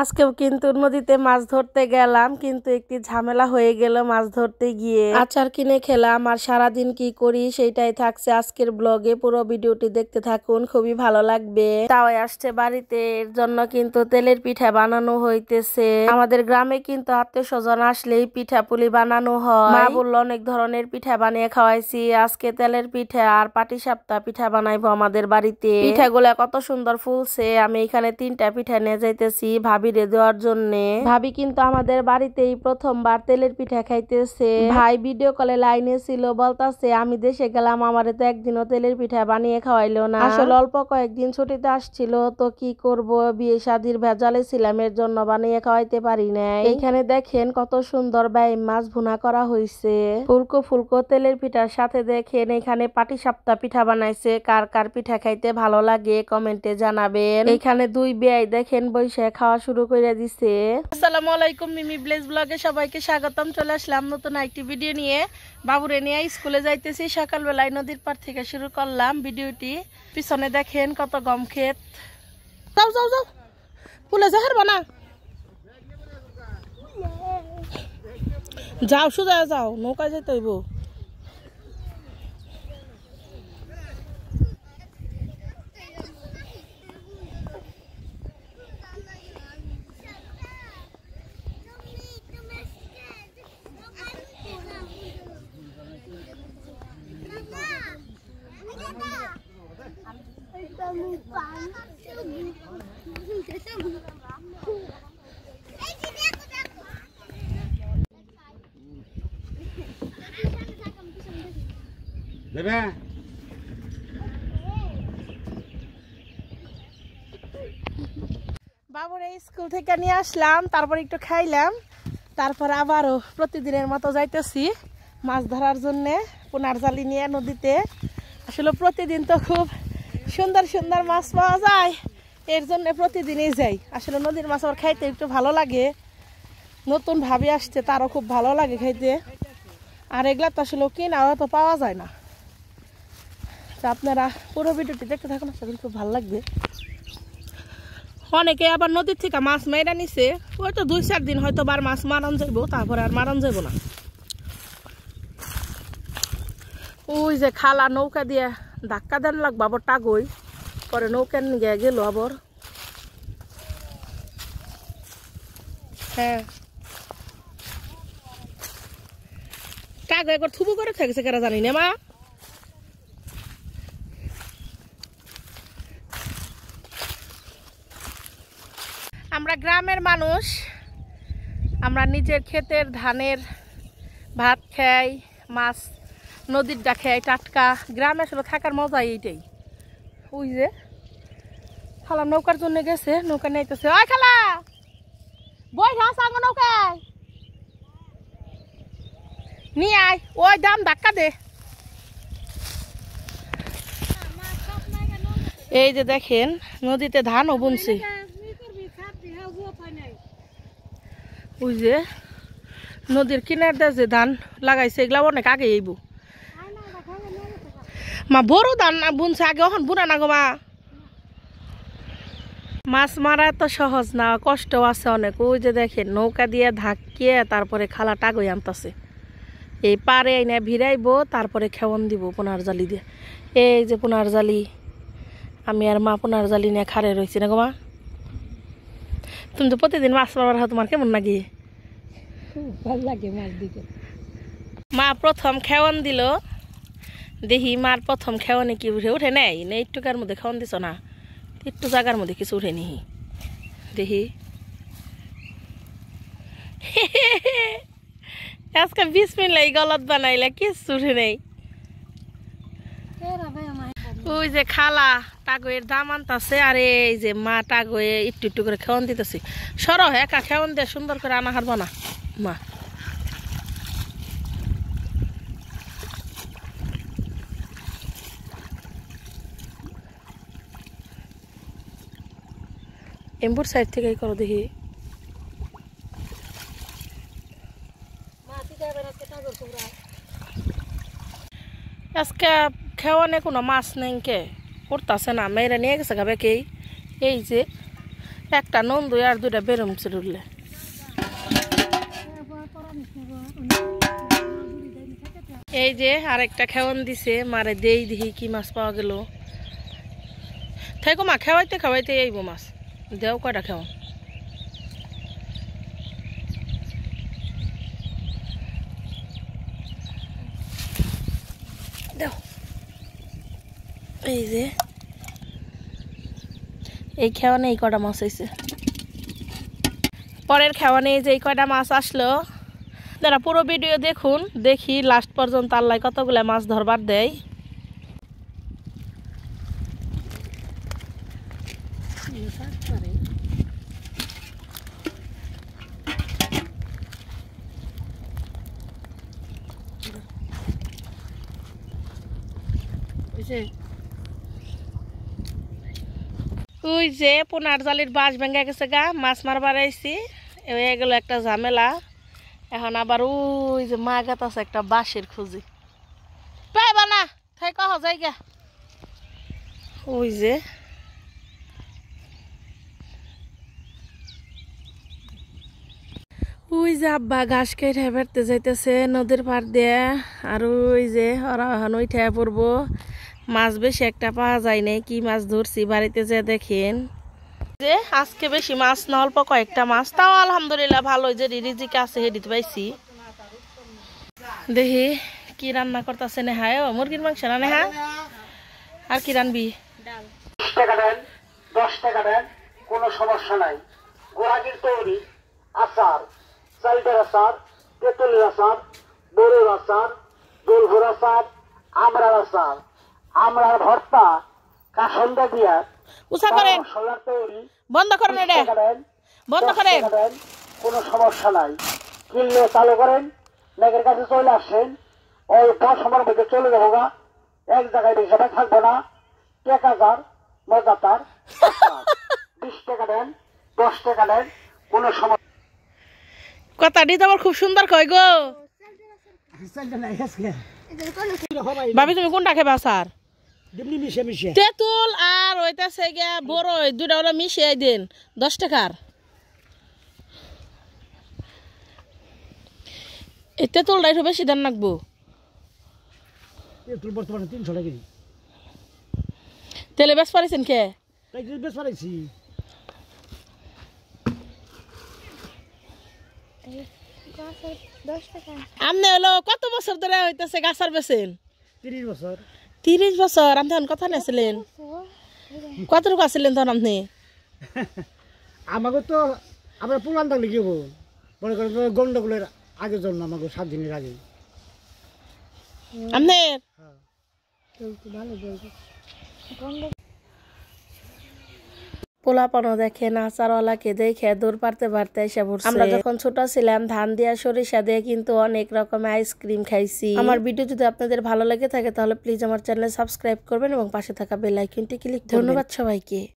আজকেও কিন্তু নদীতে মাছ ধরতে গেলাম, কিন্তু একটি ঝামেলা হয়ে গেল মাছ ধরতে গিয়ে। আচার কিনে খেলাম আর সারাদিন কি করি সেটাই থাকছে আজকের ব্লগে। পুরো ভিডিওটি দেখতে থাকুন, খুবই ভালো লাগবে। তাও আসছে বাড়িতে, এর জন্য কিন্তু তেলের পিঠা বানানো হইতেছে। আমাদের গ্রামে কিন্তু আত্মীয় স্বজন আসলেই পিঠা পুলি বানানো হয়। মা বললো অনেক ধরনের পিঠা বানিয়ে খাওয়াইছি, আজকে তেলের পিঠা আর পাটিসাপটা পিঠা বানাইবো আমাদের বাড়িতে। পিঠাগুলা কত সুন্দর ফুলছে। আমি এখানে 3টা পিঠা নিয়ে যাইতেছি ভাবিরে দেওয়ার জন্য। ভাবি কিন্তু আমাদের বাড়িতেই প্রথমবার তেলের পিঠা খাইতেছে। ভাই ভিডিও কলে লাইনে ছিল, বলতাছে আমি দেশে গেলাম, আমারে তো একদিনও তেলের পিঠা বানিয়ে খাওয়াইলো না। আসলে অল্প কয়েকদিন ছুটিতে আসছিল, তো কি করব, বিয়ে শাদির ভেজালে ছিলাম, এর জন্য বানিয়ে খাওয়াইতে পারি নাই। এখানে দেখেন কত সুন্দর বাইম মাছ ভুনা করা হয়েছে। ফুলকো ফুলকো তেলের পিঠার সাথে দেখেন এখানে পাটিসাপটা পিঠা বানাইছে। কার কার পিঠা খাইতে ভালো লাগে কমেন্টে জানাবেন। এখানে 2 বেয়াই দেখেন বৈশাখ খাওয়া শুরু করে দিছে। আসসালামু আলাইকুম, মিমি ব্লেজ ব্লগে সবাইকে স্বাগতম। চলে আসলাম নতুন একটি ভিডিও নিয়ে। বাবুরে নিয়ে স্কুলে যাইতেছি, সকালবেলায় নদীর পার থেকে শুরু করলাম ভিডিওটি। পিছনে দেখেন কত গম ক্ষেত। যাও যাও যাও, পুলে যা হারবা না, যাও সোজা যাও, নৌকা যেতে হইব। বাবুরে স্কুল থেকে নিয়ে আসলাম, তারপর একটু খাইলাম, তারপর আবারও প্রতিদিনের মতো যাইতেছি মাছ ধরার জন্য পোনার জালি নিয়ে নদীতে। আসলে প্রতিদিন তো খুব সুন্দর সুন্দর মাছ পাওয়া যায়, এর জন্য প্রতিদিনই যাই। আসলে নদীর মাছ আবার খাইতে একটু ভালো লাগে, নতুন ভাবে আসছে তারও খুব ভালো লাগে খাইতে। আর এগুলা তো আসলে কেনাও তো পাওয়া যায় না। আপনারা পুরো ভিডিওটি দেখতে থাকুন, আশা করি খুব ভালো লাগবে। অনেকে আবার নদীর থেকে মাছ মেরা নিছে, হয়তো 2-4 দিন হয়তো বার মাছ মারান যাইব, তারপরে আর মারান যাইব না। ওই যে খালা নৌকা দিয়ে ধাক্কা দেন লাগবো আবার টাগই, পরে নৌকা নিয়ে গেল আবার। হ্যাঁ, টাগো একবার থুবু করে থাকছে কেরা জানি না মা। আমরা গ্রামের মানুষ, আমরা নিজের ক্ষেতের ধানের ভাত খাই, মাছ নদীর ডা খাই টাটকা। গ্রামে আসলে থাকার মজাই এইটাই। ওই যে খালা নৌকার জন্য গেছে, নৌকা নিতেছে। ওই খালা বই ঘাস আঙ্গ নৌকায় নিয়ে আয়, ওই দাম ধাক্কা দে। এই যে দেখেন নদীতে ধানও বুনছে। ওই যে নদীর কিনার দিয়ে যে ধান লাগাইছে এগুলা অনেক আগে এইব মা, বড় ধান বুনছে আগে, এখন বুনা না গো মা। মাছ মারা তো সহজ না, কষ্ট আছে অনেক। ওই যে দেখেন নৌকা দিয়ে ধাক্কিয়ে তারপরে খালা টাগই আনতেছে। এই পারে এনে ভিড়াইবো, তারপরে খেওন দিব পোনার জালি দিয়ে। এই যে পোনার জালি, আমি আর মা পোনার জালি নিয়ে খাড়ে রয়েছি না গো মা। তুমি তো প্রতিদিন মাছ মারার হয়, তোমার কেমন লাগে? ভালো লাগে মাছ দিতে। মা প্রথম খেওয়ান দিল, দেখি মার প্রথম খেওয়ানে কি উঠে উঠে নেই না, একটুকার মধ্যে খেওয়ান দিছ না, একটু জায়গার মধ্যে কিছু উঠে নি দেখি। আজকে 20 মিনিট লাগে গলত বানাইলে কিছু উঠে নেই। ওই যে খালা টাগয়ের দাম আনতেছে, আর এই যে মা টাগয়ে একটু একটু করে খেওয়ান দিতেছি। সরো একা খেওয়ান দিয়ে সুন্দর করে আনা হারবো না মা। এম্বুর সাইড থেকে করো দেখি। আজকে খেওয়ানে কোনো মাছ নেই কে করতেছে না, মেয়েরা নিয়ে গেছে গাবে কে। এই যে একটা নন্দু আর দুইটা বেরম চুরুলে এই যে আরেকটা খেওয়ান দিছে মারে দেই দেখি কি মাছ পাওয়া গেল থাইকো মা খাওয়াইতে খাওয়াইতে আইব মাছ দেও কয়টা খেওয়ান দেও এই যে এই খেওয়ানে এই কয়টা মাছ হয়েছে পরের খেওয়ানে যে এই কয়টা মাছ আসলো যারা পুরো ভিডিও দেখুন দেখি লাস্ট পর্যন্ত আল্লাহ কতগুলা মাছ ধরবার দেয় ওই যে পোনার জালির বাঁশ ভেঙে গেছে গা মাছ মারবার আইছি হয়ে গেল একটা ঝামেলা এখন আবার ওই যে মা গাত আছে একটা বাঁশের খুঁজি পাইবা না তাই কহ জায়গা ওই যে ওই যে আব্বা ঘাস কেটে বেড়তে যাইতেছে নদীর পার দিয়ে আর ওই যে ওরা এখন উঠে পড়বো মাছ বেশি একটা পাওয়া যায় নাই কি মাছ ধরছি বাড়িতে যে দেখেন যে আজকে বেশি মাছ না অল্প কয়েকটা মাছ তাও আলহামদুলিল্লাহ ভালো যে রিজিক আছে হেডিতে পাইছি দেখি কি রান্না করতেছে নেহা মুরগির মাংস না নেহা আর কি রানবি 20 টাকা দেন 10 টাকা দেন কোনো সমস্যা নাই গোড়াগির তৈরি আচার চালটার আচার তেঁতুলের আচার বড়ের আচার দোলভোর আচার আমড়ার আচার আমড়ার ভর্তা কাসন্দা দিয়া উষা করেন মশলার তৈরি বন্ধ করেন এটা বন্ধ করেন কোনো সমস্যা নাই কিনলে চালু করেন মেঘের কাছে চলে আসেন অল্প সময়ের মধ্যে চলে যাবো গা এক জায়গায় বেশি থাকবো না 1000 মজাদার 20 টাকা দেন 10 টাকা দেন কোনো সমস্যা কথাটি তো আমার খুব সুন্দর কয় গো ভাবি তুমি কোনটা খেবা স্যার তেঁতুল আর ওইটাছে গিয়া বড় দুটা ওরা মিশিয়ে দেন 10 টাকার এই তেঁতুলটা একটু বেশি দাম রাখবো তেঁতুল বর্তমানে 300 টাকা কেজি তেলে বেশ পারিছেন কে বেশ পারাইছি আমনে হলো কত বছর ধরে হইতেছে গাছার বেছেন 30 বছর 30 বছর আপনি তখন কথা নিয়েছিলেন কতটুকু আসছিলেন তখন আপনি আমাকে তো আমরা পুরান থাকলে কি হবো মনে করেন গন্ডগোলের আগের জন্য আমাকে 7 দিনের আগে আপনার পোলাপানো দেখে নাচারওয়ালাকে দেখে দূর পারতে পারতে এসে পড়ছে আমরা যখন ছোট ছিলাম ধান দিয়া সরিষা দিয়ে কিন্তু অনেক রকমের আইসক্রিম খাইছি আমার ভিডিও যদি আপনাদের ভালো লেগে থাকে তাহলে প্লিজ আমার চ্যানেল সাবস্ক্রাইব করবেন এবং পাশে থাকা বেল আইকনটি ক্লিক করবেন ধন্যবাদ সবাইকে।